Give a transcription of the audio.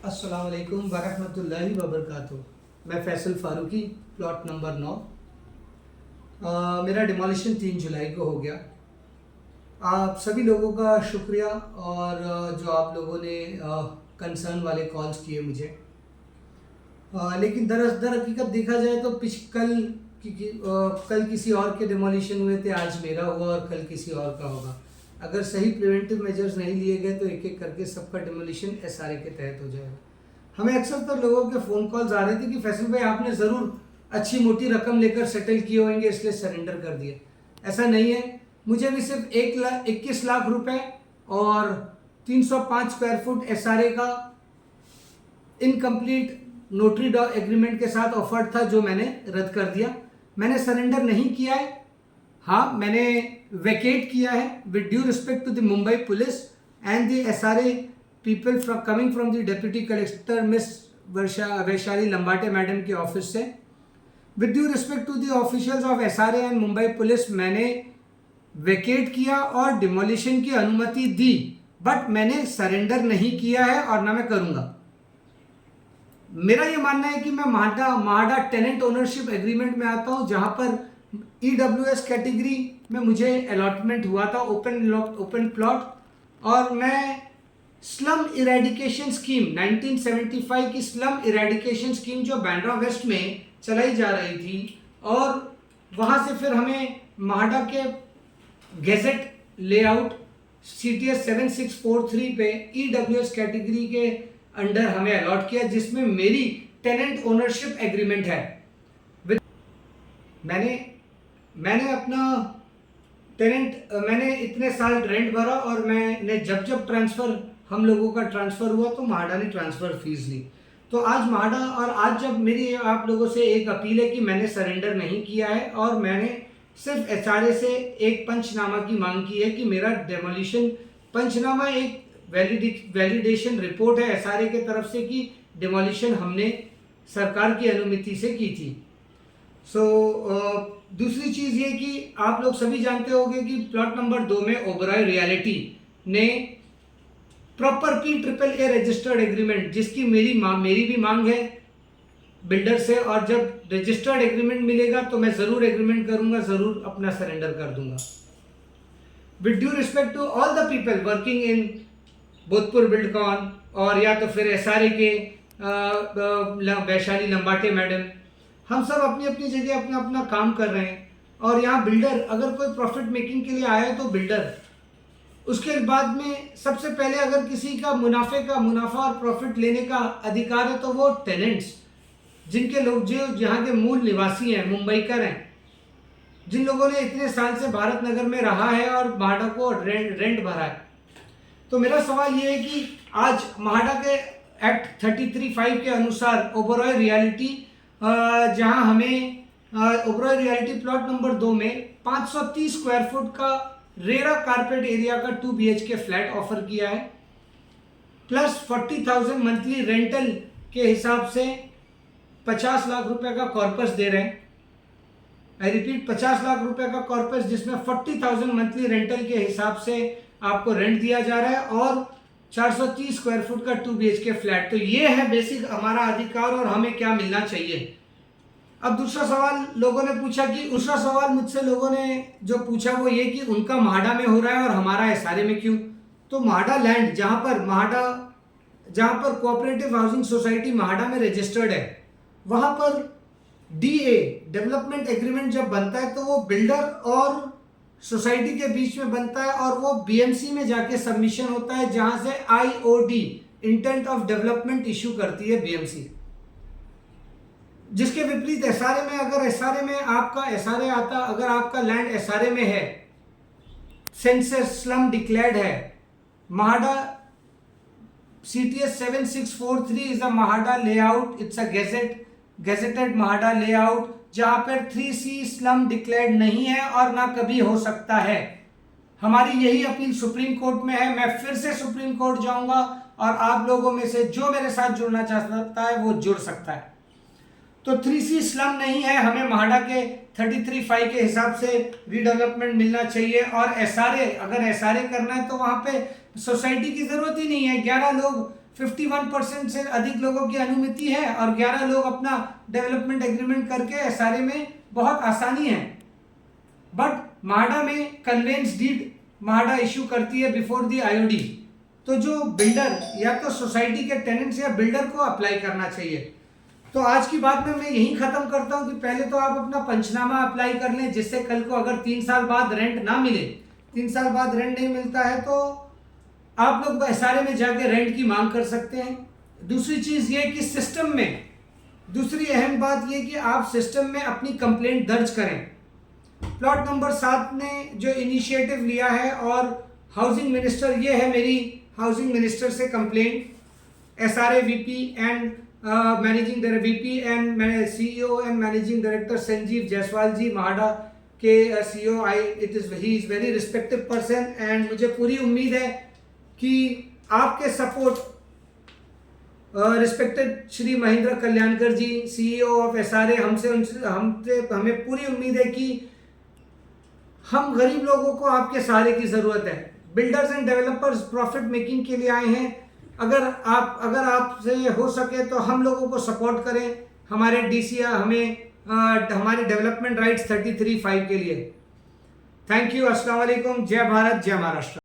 अस्सलाम वालेकुम वरहमतुल्लाहि वबरकातुहू। मैं फैसल फ़ारूकी, प्लॉट नंबर 9। मेरा डिमोलिशन 3 जुलाई को हो गया। आप सभी लोगों का शुक्रिया और जो आप लोगों ने कंसर्न वाले कॉल्स किए मुझे। लेकिन दर हकीकत देखा जाए तो कल किसी और के डिमोलिशन हुए थे, आज मेरा हुआ और कल किसी और का होगा। अगर सही प्रिवेंटिव मेजर्स नहीं लिए गए तो एक एक करके सबका डिमोलिशन एसआरए के तहत हो जाएगा। हमें अक्सर तो लोगों के फ़ोन कॉल्स आ रहे थे कि फैसल भाई आपने ज़रूर अच्छी मोटी रकम लेकर सेटल किए होंगे इसलिए सरेंडर कर दिए। ऐसा नहीं है, मुझे भी सिर्फ 1,21,00,000 रुपए और 305 स्क्वायर फुट एसआरए का इनकम्प्लीट नोटरी एग्रीमेंट के साथ ऑफर था जो मैंने रद्द कर दिया। मैंने सरेंडर नहीं किया है, हाँ मैंने वेकेट किया है with due respect to the Mumbai police and the SRA people coming from the deputy collector miss Vaishali Lambate madam के ऑफिस से। With due respect to the officials of SRA and Mumbai police मैंने वेकेट किया और डिमोलिशन की अनुमति दी, but मैंने surrender नहीं किया है और ना मैं करूंगा। मेरा ये मानना है कि मैं महाडा टेनेंट ओनरशिप एग्रीमेंट में आता हूं जहां पर ईडब्ल्यूएस कैटेगरी में मुझे अलॉटमेंट हुआ था ओपन प्लॉट, और मैं स्लम इरेडिकेशन स्कीम 1975 की स्लम इरेडिकेशन स्कीम जो बांद्रा वेस्ट में चलाई जा रही थी, और वहां से फिर हमें महाडा के गेजेट लेआउट CTS 7643 पे ईडब्ल्यूएस कैटेगरी के अंडर हमें अलॉट किया, जिसमें मेरी टेनेंट ओनरशिप एग्रीमेंट है। मैंने अपना मैंने इतने साल रेंट भरा और मैंने जब ट्रांसफ़र हम लोगों का ट्रांसफ़र हुआ तो महाडा ने ट्रांसफ़र फीस ली। तो आज महाडा और आज जब मेरी आप लोगों से एक अपील है कि मैंने सरेंडर नहीं किया है और मैंने सिर्फ एसआरए से एक पंचनामा की मांग की है कि मेरा डेमोलिशन पंचनामा एक वैलिडेशन रिपोर्ट है एसआरए के तरफ से कि डिमोलिशन हमने सरकार की अनुमति से की थी। दूसरी चीज़ ये कि आप लोग सभी जानते होंगे कि प्लॉट नंबर 2 में ओबरॉय रियलिटी ने प्रॉपर PAAA रजिस्टर्ड एग्रीमेंट, जिसकी मेरी भी मांग है बिल्डर से, और जब रजिस्टर्ड एग्रीमेंट मिलेगा तो मैं ज़रूर एग्रीमेंट करूंगा, ज़रूर अपना सरेंडर कर दूंगा। With due respect to all the people working in Bodhpur Buildcon और या तो फिर एसआरए के वैशाली लंबाटे मैडम, हम सब अपनी अपनी जगह अपना अपना काम कर रहे हैं। और यहाँ बिल्डर अगर कोई प्रॉफिट मेकिंग के लिए आया है तो बिल्डर, उसके बाद में सबसे पहले अगर किसी का मुनाफा और प्रॉफिट लेने का अधिकार है तो वो टेनेंट्स, जिनके लोग जो यहाँ के मूल निवासी हैं, मुंबईकर हैं, जिन लोगों ने इतने साल से भारत नगर में रहा है और महाडा को रेंट भरा है। तो मेरा सवाल ये है कि आज महाडा के एक्ट 33(5) के अनुसार ओबरॉय रियलिटी जहां हमें ओबरॉय रियलिटी प्लॉट नंबर 2 में 530 स्क्वायर फुट का रेरा कारपेट एरिया का 2 BHK फ्लैट ऑफर किया है, प्लस 40,000 मंथली रेंटल के हिसाब से 50 लाख रुपए का कॉर्पस दे रहे हैं। आई रिपीट, 50 लाख रुपए का कॉर्पस, जिसमें 40,000 मंथली रेंटल के हिसाब से आपको रेंट दिया जा रहा है और 430 स्क्वायर फुट का 2 BHK फ्लैट। तो ये है बेसिक हमारा अधिकार और हमें क्या मिलना चाहिए। अब दूसरा सवाल लोगों ने पूछा कि मुझसे लोगों ने जो पूछा वो ये कि उनका महाडा में हो रहा है और हमारा एसआरए में क्यों। तो महाडा लैंड जहां पर कोऑपरेटिव हाउसिंग सोसाइटी महाडा में रजिस्टर्ड है, वहां पर DA डेवलपमेंट एग्रीमेंट जब बनता है तो वो बिल्डर और सोसाइटी के बीच में बनता है और वो BMC में जाके सबमिशन होता है, जहां से IOD intent of development issue करती है BMC। जिसके विपरीत एसआरए में अगर एसआरए में आपका एसआरए आता, अगर आपका लैंड एसआरए में है, सेंसस स्लम डिक्लेयर्ड है, MHADA CTS 7643 is a MHADA layout, it's a gazetted MHADA layout, जहां पर 3C स्लम डिक्लेयर्ड नहीं है और ना कभी हो सकता है। हमारी यही अपील सुप्रीम कोर्ट में है। मैं फिर से सुप्रीम कोर्ट जाऊंगा और आप लोगों में से जो मेरे साथ जुड़ना चाहता है वो जुड़ सकता है। तो 3C स्लम नहीं है, हमें महाडा के 33(5) के हिसाब से रीडेवलपमेंट मिलना चाहिए। और एसआरए, अगर एसआरए करना है तो वहां पे सोसाइटी की जरूरत ही नहीं है। 11 लोग 51% से अधिक लोगों की अनुमति है और 11 लोग अपना डेवलपमेंट एग्रीमेंट करके एसआरए में बहुत आसानी है। बट माडा में कन्वेंस डीड माडा इशू करती है बिफोर दी आईओडी, तो जो बिल्डर या तो सोसाइटी के टेनेंट्स या बिल्डर को अप्लाई करना चाहिए। तो आज की बात में मैं यही खत्म करता हूं कि पहले तो आप अपना पंचनामा अप्लाई कर लें, जिससे कल को अगर 3 साल बाद रेंट ना मिले, 3 साल बाद रेंट नहीं मिलता है तो आप लोग एसआरए में जाके रेंट की मांग कर सकते हैं। दूसरी चीज ये कि सिस्टम में, दूसरी अहम बात ये कि आप सिस्टम में अपनी कंप्लेंट दर्ज करें। प्लॉट नंबर 7 ने जो इनिशिएटिव लिया है और हाउसिंग मिनिस्टर, ये है मेरी हाउसिंग मिनिस्टर से complaint. SRA VP and managing director VP and CEO and managing director Sanjeev Jaiswal ji MHADA के CEO, he is very respected person and मुझे पूरी उम्मीद है कि आपके support, respected Shri Mahendra Kalyankar ji CEO of SRA, हमें पूरी उम्मीद है कि हम गरीब लोगों को आपके सहारे की जरूरत है। Builders and developers profit making के लिए आए हैं। अगर आपसे हो सके तो हम लोगों को सपोर्ट करें, हमारे डीसीआर हमारे डेवलपमेंट राइट्स 33(5) के लिए। थैंक यू, अस्सलाम वालेकुम, जय भारत, जय महाराष्ट्र।